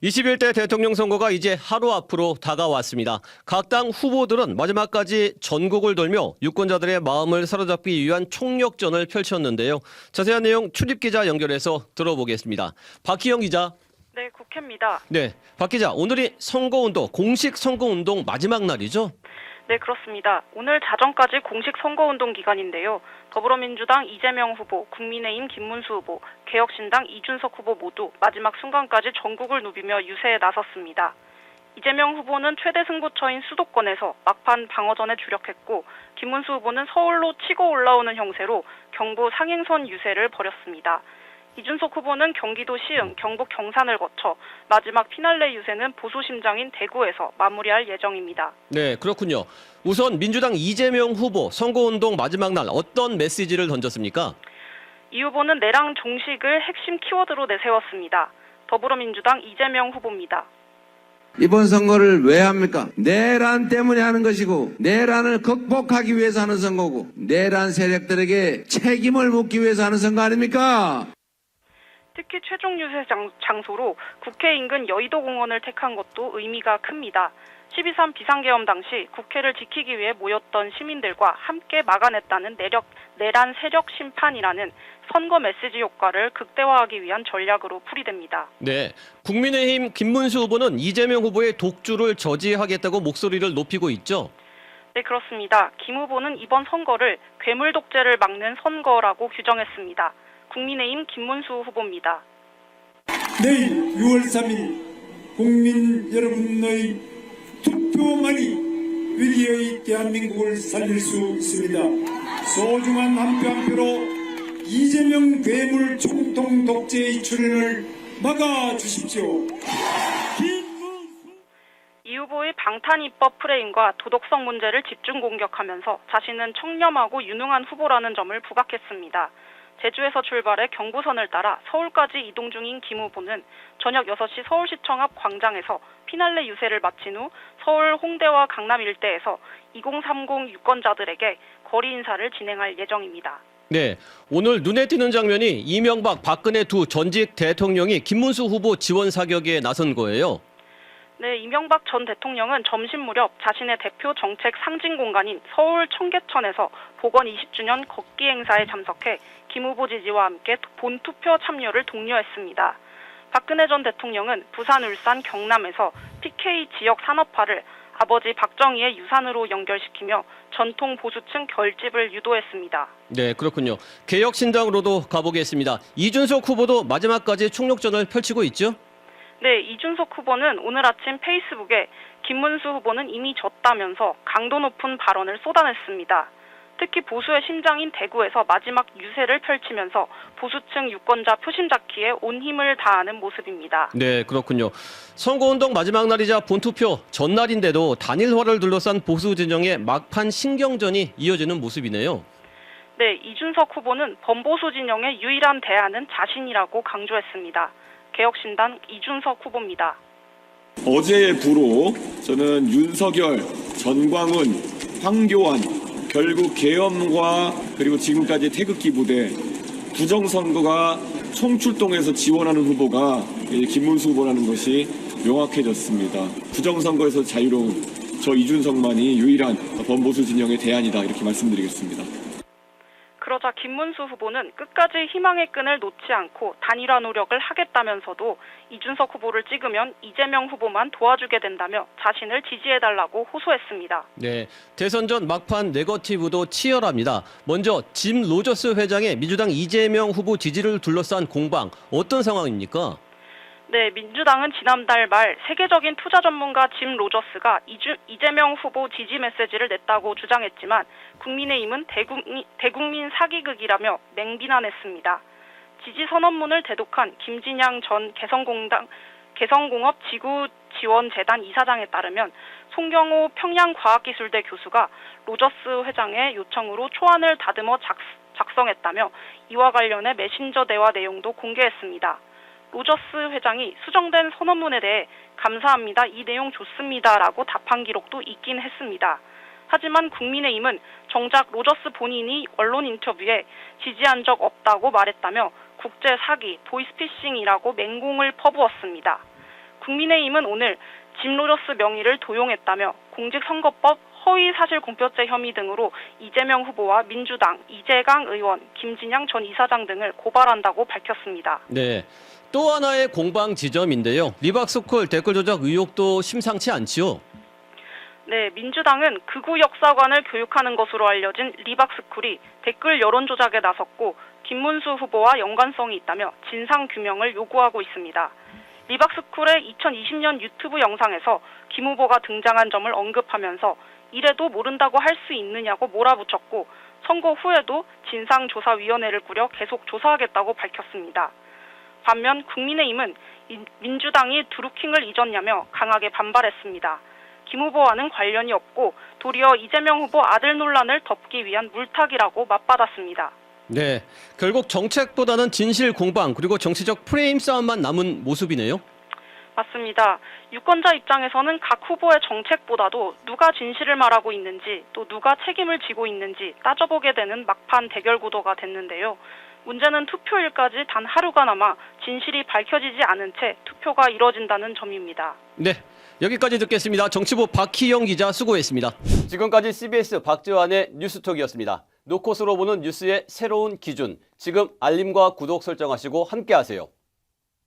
21대 대통령 선거가 이제 하루 앞으로 다가왔습니다. 각 당 후보들은 마지막까지 전국을 돌며 유권자들의 마음을 사로잡기 위한 총력전을 펼쳤는데요. 자세한 내용 출입기자 연결해서 들어보겠습니다. 박희영 기자. 네, 국회입니다. 네, 박 기자, 오늘이 선거운동, 공식 선거운동 마지막 날이죠? 네, 그렇습니다. 오늘 자정까지 공식 선거운동 기간인데요. 더불어민주당 이재명 후보, 국민의힘 김문수 후보, 개혁신당 이준석 후보 모두 마지막 순간까지 전국을 누비며 유세에 나섰습니다. 이재명 후보는 최대 승부처인 수도권에서 막판 방어전에 주력했고, 김문수 후보는 서울로 치고 올라오는 형세로 경부 상행선 유세를 벌였습니다. 이준석 후보는 경기도 시흥, 경북 경산을 거쳐 마지막 피날레 유세는 보수 심장인 대구에서 마무리할 예정입니다. 네, 그렇군요. 우선 민주당 이재명 후보 선거운동 마지막 날 어떤 메시지를 던졌습니까? 이 후보는 내랑 종식을 핵심 키워드로 내세웠습니다. 더불어민주당 이재명 후보입니다. 이번 선거를 왜 합니까? 내란 때문에 하는 것이고, 내란을 극복하기 위해서 하는 선거고, 내란 세력들에게 책임을 묻기 위해서 하는 선거 아닙니까? 특히 최종 유세 장소로 국회 인근 여의도 공원을 택한 것도 의미가 큽니다. 12.3 비상계엄 당시 국회를 지키기 위해 모였던 시민들과 함께 막아냈다는 내란 세력 심판이라는 선거 메시지 효과를 극대화하기 위한 전략으로 풀이됩니다. 네, 국민의힘 김문수 후보는 이재명 후보의 독주를 저지하겠다고 목소리를 높이고 있죠? 네, 그렇습니다. 김 후보는 이번 선거를 괴물 독재를 막는 선거라고 규정했습니다. 국민의힘 김문수 후보입니다. 내일 6월 3일 국민 여러분의 투표만이 위기의 대한민국을 살릴 수 있습니다. 소중한 한 표 한 표로 이재명 괴물 총통 독재의 출현을 막아주십시오. 이 후보의 방탄 입법 프레임과 도덕성 문제를 집중 공격하면서 자신은 청렴하고 유능한 후보라는 점을 부각했습니다. 제주에서 출발해 경부선을 따라 서울까지 이동 중인 김 후보는 저녁 6시 서울시청 앞 광장에서 피날레 유세를 마친 후 서울 홍대와 강남 일대에서 2030 유권자들에게 거리 인사를 진행할 예정입니다. 네, 오늘 눈에 띄는 장면이 이명박, 박근혜 두 전직 대통령이 김문수 후보 지원 사격에 나선 거예요. 네, 이명박 전 대통령은 점심 무렵 자신의 대표 정책 상징 공간인 서울 청계천에서 복원 20주년 걷기 행사에 참석해 김 후보 지지와 함께 본투표 참여를 독려했습니다. 박근혜 전 대통령은 부산, 울산, 경남에서 PK 지역 산업화를 아버지 박정희의 유산으로 연결시키며 전통 보수층 결집을 유도했습니다. 네, 그렇군요. 개혁신당으로도 가보겠습니다. 이준석 후보도 마지막까지 총력전을 펼치고 있죠? 네, 이준석 후보는 오늘 아침 페이스북에 김문수 후보는 이미 졌다면서 강도 높은 발언을 쏟아냈습니다. 특히 보수의 심장인 대구에서 마지막 유세를 펼치면서 보수층 유권자 표심 잡기에 온 힘을 다하는 모습입니다. 네, 그렇군요. 선거운동 마지막 날이자 본투표 전날인데도 단일화를 둘러싼 보수 진영의 막판 신경전이 이어지는 모습이네요. 네, 이준석 후보는 범보수 진영의 유일한 대안은 자신이라고 강조했습니다. 개혁신당 이준석 후보입니다. 어제의 부로 저는 윤석열, 전광훈, 황교안, 결국 계엄과 그리고 지금까지 태극기 부대, 부정선거가 총출동해서 지원하는 후보가 김문수 후보라는 것이 명확해졌습니다. 부정선거에서 자유로운 저 이준석만이 유일한 범보수 진영의 대안이다 이렇게 말씀드리겠습니다. 그러자 김문수 후보는 끝까지 희망의 끈을 놓지 않고 단일화 노력을 하겠다면서도 이준석 후보를 찍으면 이재명 후보만 도와주게 된다며 자신을 지지해달라고 호소했습니다. 네, 대선 전 막판 네거티브도 치열합니다. 먼저 짐 로저스 회장의 민주당 이재명 후보 지지를 둘러싼 공방, 어떤 상황입니까? 네, 민주당은 지난달 말 세계적인 투자 전문가 짐 로저스가 이재명 후보 지지 메시지를 냈다고 주장했지만 국민의힘은 대국민 사기극이라며 맹비난했습니다. 지지 선언문을 대독한 김진양 전 개성공업 지구지원재단 이사장에 따르면 송경호 평양과학기술대 교수가 로저스 회장의 요청으로 초안을 다듬어 작성했다며 이와 관련해 메신저 대화 내용도 공개했습니다. 로저스 회장이 수정된 선언문에 대해 감사합니다. 이 내용 좋습니다. 라고 답한 기록도 있긴 했습니다. 하지만 국민의힘은 정작 로저스 본인이 언론 인터뷰에 지지한 적 없다고 말했다며 국제 사기, 보이스피싱이라고 맹공을 퍼부었습니다. 국민의힘은 오늘 짐 로저스 명의를 도용했다며 공직선거법 허위사실공표죄 혐의 등으로 이재명 후보와 민주당 이재강 의원, 김진양 전 이사장 등을 고발한다고 밝혔습니다. 네. 또 하나의 공방 지점인데요. 리박스쿨 댓글 조작 의혹도 심상치 않지요. 네, 민주당은 극우 역사관을 교육하는 것으로 알려진 리박스쿨이 댓글 여론 조작에 나섰고 김문수 후보와 연관성이 있다며 진상 규명을 요구하고 있습니다. 리박스쿨의 2020년 유튜브 영상에서 김 후보가 등장한 점을 언급하면서 이래도 모른다고 할 수 있느냐고 몰아붙였고 선거 후에도 진상조사위원회를 꾸려 계속 조사하겠다고 밝혔습니다. 반면 국민의힘은 민주당이 드루킹을 잊었냐며 강하게 반발했습니다. 김 후보와는 관련이 없고 도리어 이재명 후보 아들 논란을 덮기 위한 물타기라고 맞받았습니다. 네. 결국 정책보다는 진실 공방 그리고 정치적 프레임 싸움만 남은 모습이네요. 맞습니다. 유권자 입장에서는 각 후보의 정책보다도 누가 진실을 말하고 있는지 또 누가 책임을 지고 있는지 따져보게 되는 막판 대결 구도가 됐는데요. 문제는 투표일까지 단 하루가 남아 진실이 밝혀지지 않은 채 투표가 이뤄진다는 점입니다. 네. 여기까지 듣겠습니다. 정치부 박희영 기자 수고했습니다. 지금까지 CBS 박지환의 뉴스톡이었습니다. 노컷으로 보는 뉴스의 새로운 기준. 지금 알림과 구독 설정하시고 함께하세요.